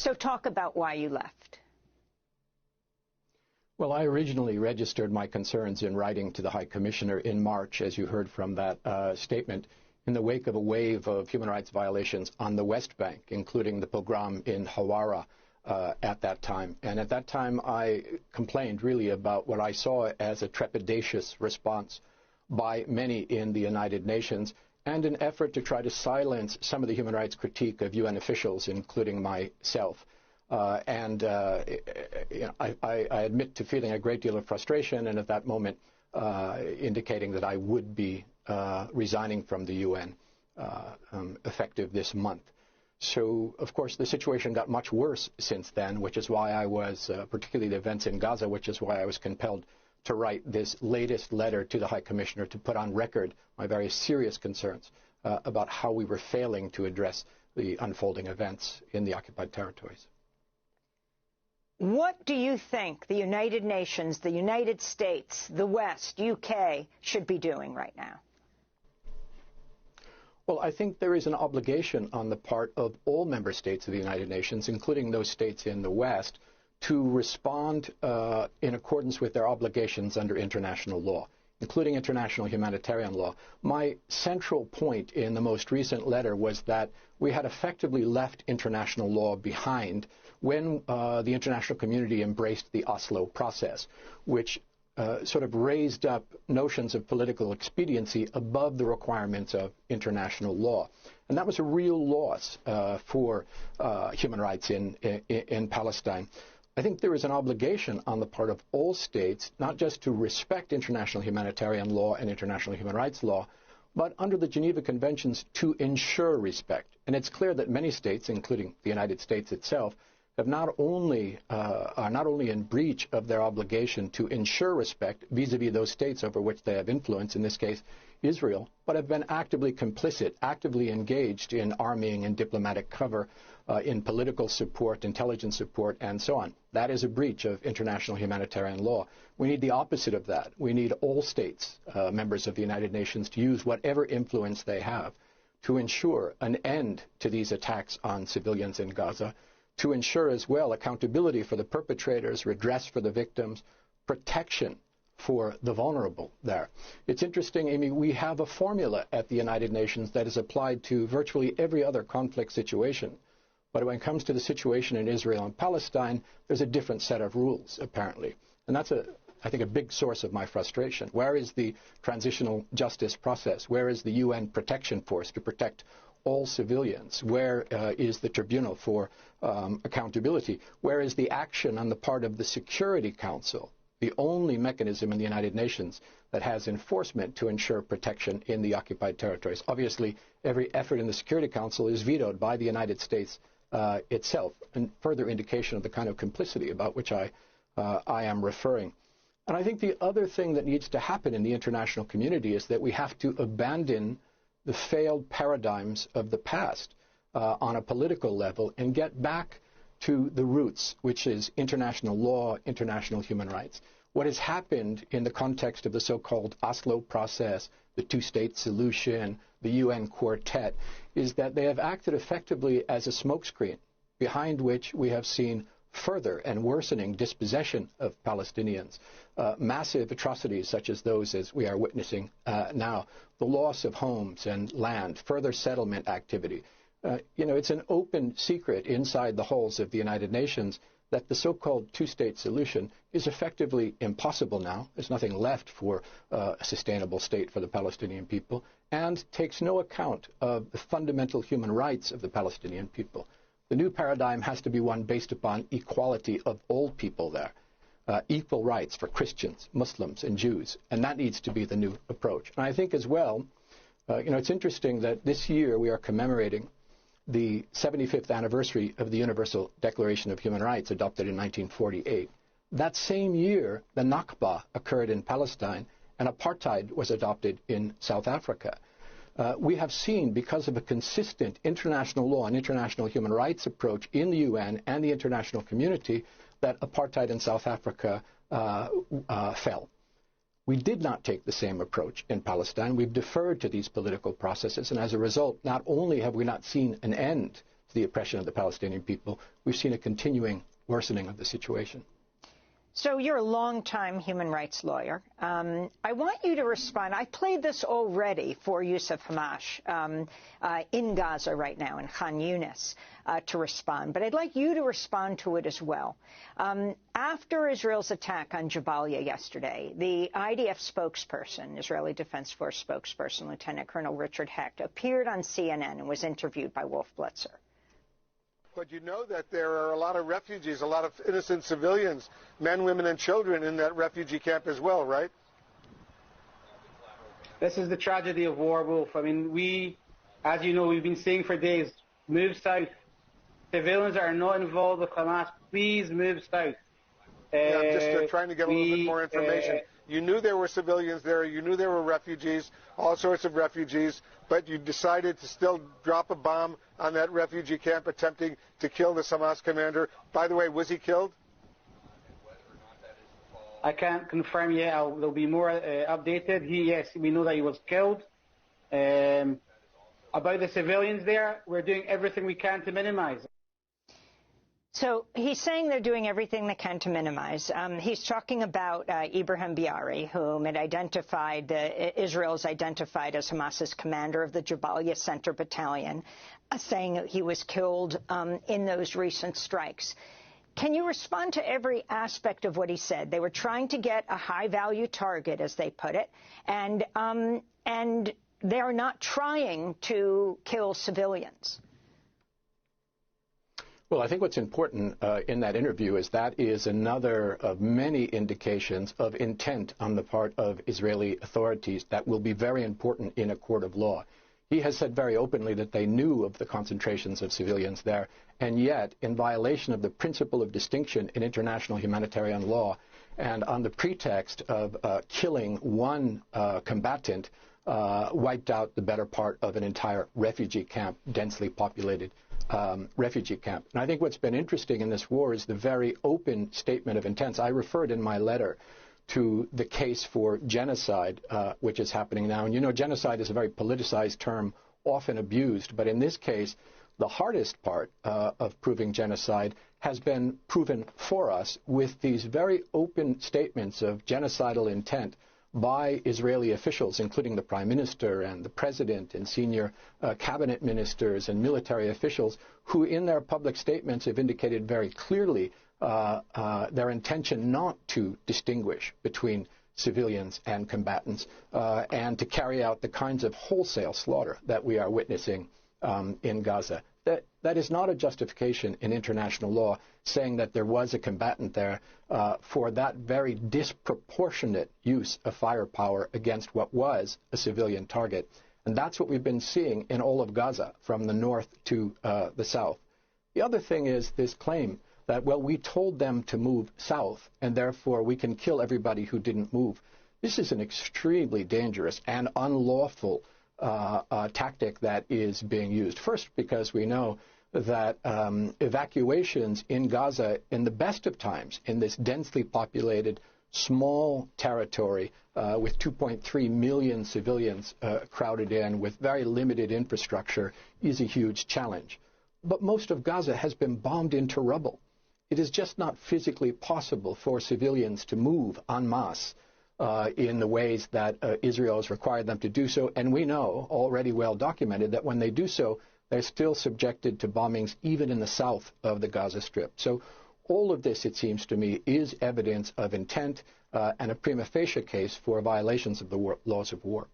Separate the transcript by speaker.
Speaker 1: So talk about why you left.
Speaker 2: Well, I originally registered my concerns in writing to the High Commissioner in March, as you heard from that statement, in the wake of a wave of human rights violations on the West Bank, including the pogrom in Hawara at that time. And at that time, I complained really about what I saw as a trepidatious response by many in the United Nations, and an effort to try to silence some of the human rights critique of UN officials, including myself. I admit to feeling a great deal of frustration, and at that moment indicating that I would be resigning from the UN effective this month. So, of course, the situation got much worse since then, which is why I was, particularly the events in Gaza, which is why I was compelled to write this latest letter to the High Commissioner to put on record my very serious concerns about how we were failing to address the unfolding events in the occupied territories.
Speaker 1: What do you think the United Nations, the United States, the West, UK should be doing right now?
Speaker 2: Well, I think there is an obligation on the part of all member states of the United Nations, including those states in the West, to respond in accordance with their obligations under international law, including international humanitarian law. My central point in the most recent letter was that we had effectively left international law behind when the international community embraced the Oslo process, which sort of raised up notions of political expediency above the requirements of international law. And that was a real loss for human rights in Palestine. I think there is an obligation on the part of all states, not just to respect international humanitarian law and international human rights law, but under the Geneva Conventions to ensure respect. And it's clear that many states, including the United States itself, have are not only in breach of their obligation to ensure respect vis-a-vis those states over which they have influence, in this case Israel, but have been actively complicit, actively engaged in arming and diplomatic cover, in political support, intelligence support, and so on. That is a breach of international humanitarian law. We need the opposite of that. We need all states, members of the United Nations, to use whatever influence they have to ensure an end to these attacks on civilians in Gaza, to ensure as well accountability for the perpetrators, redress for the victims, protection for the vulnerable there. It's interesting, Amy, we have a formula at the United Nations that is applied to virtually every other conflict situation. But when it comes to the situation in Israel and Palestine, there's a different set of rules, apparently. And that's, I think, a big source of my frustration. Where is the transitional justice process? Where is the UN protection force to protect all civilians? Where is the tribunal for accountability? Where is the action on the part of the Security Council, the only mechanism in the United Nations that has enforcement to ensure protection in the occupied territories? Obviously, every effort in the Security Council is vetoed by the United States itself, and further indication of the kind of complicity about which I am referring. And I think the other thing that needs to happen in the international community is that we have to abandon the failed paradigms of the past on a political level and get back to the roots, which is international law, international human rights. What has happened in the context of the so-called Oslo process, the two-state solution, the UN quartet, is that they have acted effectively as a smokescreen behind which we have seen further and worsening dispossession of Palestinians, massive atrocities such as those as we are witnessing now, the loss of homes and land, further settlement activity. It's an open secret inside the halls of the United Nations that the so-called two-state solution is effectively impossible now. There's nothing left for a sustainable state for the Palestinian people, and takes no account of the fundamental human rights of the Palestinian people. The new paradigm has to be one based upon equality of all people there, equal rights for Christians, Muslims, and Jews, and that needs to be the new approach. And I think as well, it's interesting that this year we are commemorating the 75th anniversary of the Universal Declaration of Human Rights adopted in 1948. That same year, the Nakba occurred in Palestine and apartheid was adopted in South Africa. We have seen, because of a consistent international law and international human rights approach in the UN and the international community, that apartheid in South Africa fell. We did not take the same approach in Palestine. We've deferred to these political processes, and as a result, not only have we not seen an end the oppression of the Palestinian people, we've seen a continuing worsening of the situation.
Speaker 1: So you're a longtime human rights lawyer. I want you to respond. I played this already for Yousef Hamash in Gaza right now, in Khan Yunis, to respond. But I'd like you to respond to it as well. After Israel's attack on Jabalia yesterday, the IDF spokesperson, Israeli Defense Force spokesperson, Lieutenant Colonel Richard Hecht, appeared on CNN and was interviewed by Wolf Blitzer.
Speaker 3: But you know that there are a lot of refugees, a lot of innocent civilians, men, women, and children in that refugee camp as well, right?
Speaker 4: This is the tragedy of war, Wolf. I mean, as you know, we've been saying for days, move south. Civilians that are not involved with Hamas, please move south.
Speaker 3: Yeah, I'm just trying to get a little bit more information. You knew there were civilians there. You knew there were refugees, all sorts of refugees, but you decided to still drop a bomb on that refugee camp attempting to kill the Hamas commander. By the way, was he killed?
Speaker 4: I can't confirm yet. There'll be more updated. Yes, we know that he was killed. About the civilians there, we're doing everything we can to minimize.
Speaker 1: So he's saying they're doing everything they can to minimize. He's talking about Ibrahim Biari, whom Israel's identified as Hamas's commander of the Jabalia Center Battalion, saying that he was killed in those recent strikes. Can you respond to every aspect of what he said? They were trying to get a high-value target, as they put it, and they're not trying to kill civilians.
Speaker 2: Well, I think what's important in that interview is that is another of many indications of intent on the part of Israeli authorities that will be very important in a court of law. He has said very openly that they knew of the concentrations of civilians there, and yet, in violation of the principle of distinction in international humanitarian law, and on the pretext of killing one combatant, wiped out the better part of an entire refugee camp, densely populated refugee camp. And I think what's been interesting in this war is the very open statement of intent. I referred in my letter to the case for genocide, which is happening now. And you know, genocide is a very politicized term, often abused. But in this case, the hardest part of proving genocide has been proven for us with these very open statements of genocidal intent by Israeli officials, including the Prime Minister and the President and senior cabinet ministers and military officials, who in their public statements have indicated very clearly their intention not to distinguish between civilians and combatants and to carry out the kinds of wholesale slaughter that we are witnessing in Gaza. That is not a justification in international law, saying that there was a combatant there for that very disproportionate use of firepower against what was a civilian target. And that's what we've been seeing in all of Gaza, from the north to the south. The other thing is this claim that, well, we told them to move south, and therefore we can kill everybody who didn't move. This is an extremely dangerous and unlawful tactic that is being used. First, because we know that evacuations in Gaza, in the best of times, in this densely populated, small territory with 2.3 million civilians crowded in with very limited infrastructure, is a huge challenge. But most of Gaza has been bombed into rubble. It is just not physically possible for civilians to move en masse in the ways that Israel has required them to do so. And we know, already well documented, that when they do so, they're still subjected to bombings even in the south of the Gaza Strip. So all of this, it seems to me, is evidence of intent and a prima facie case for violations of the laws of war.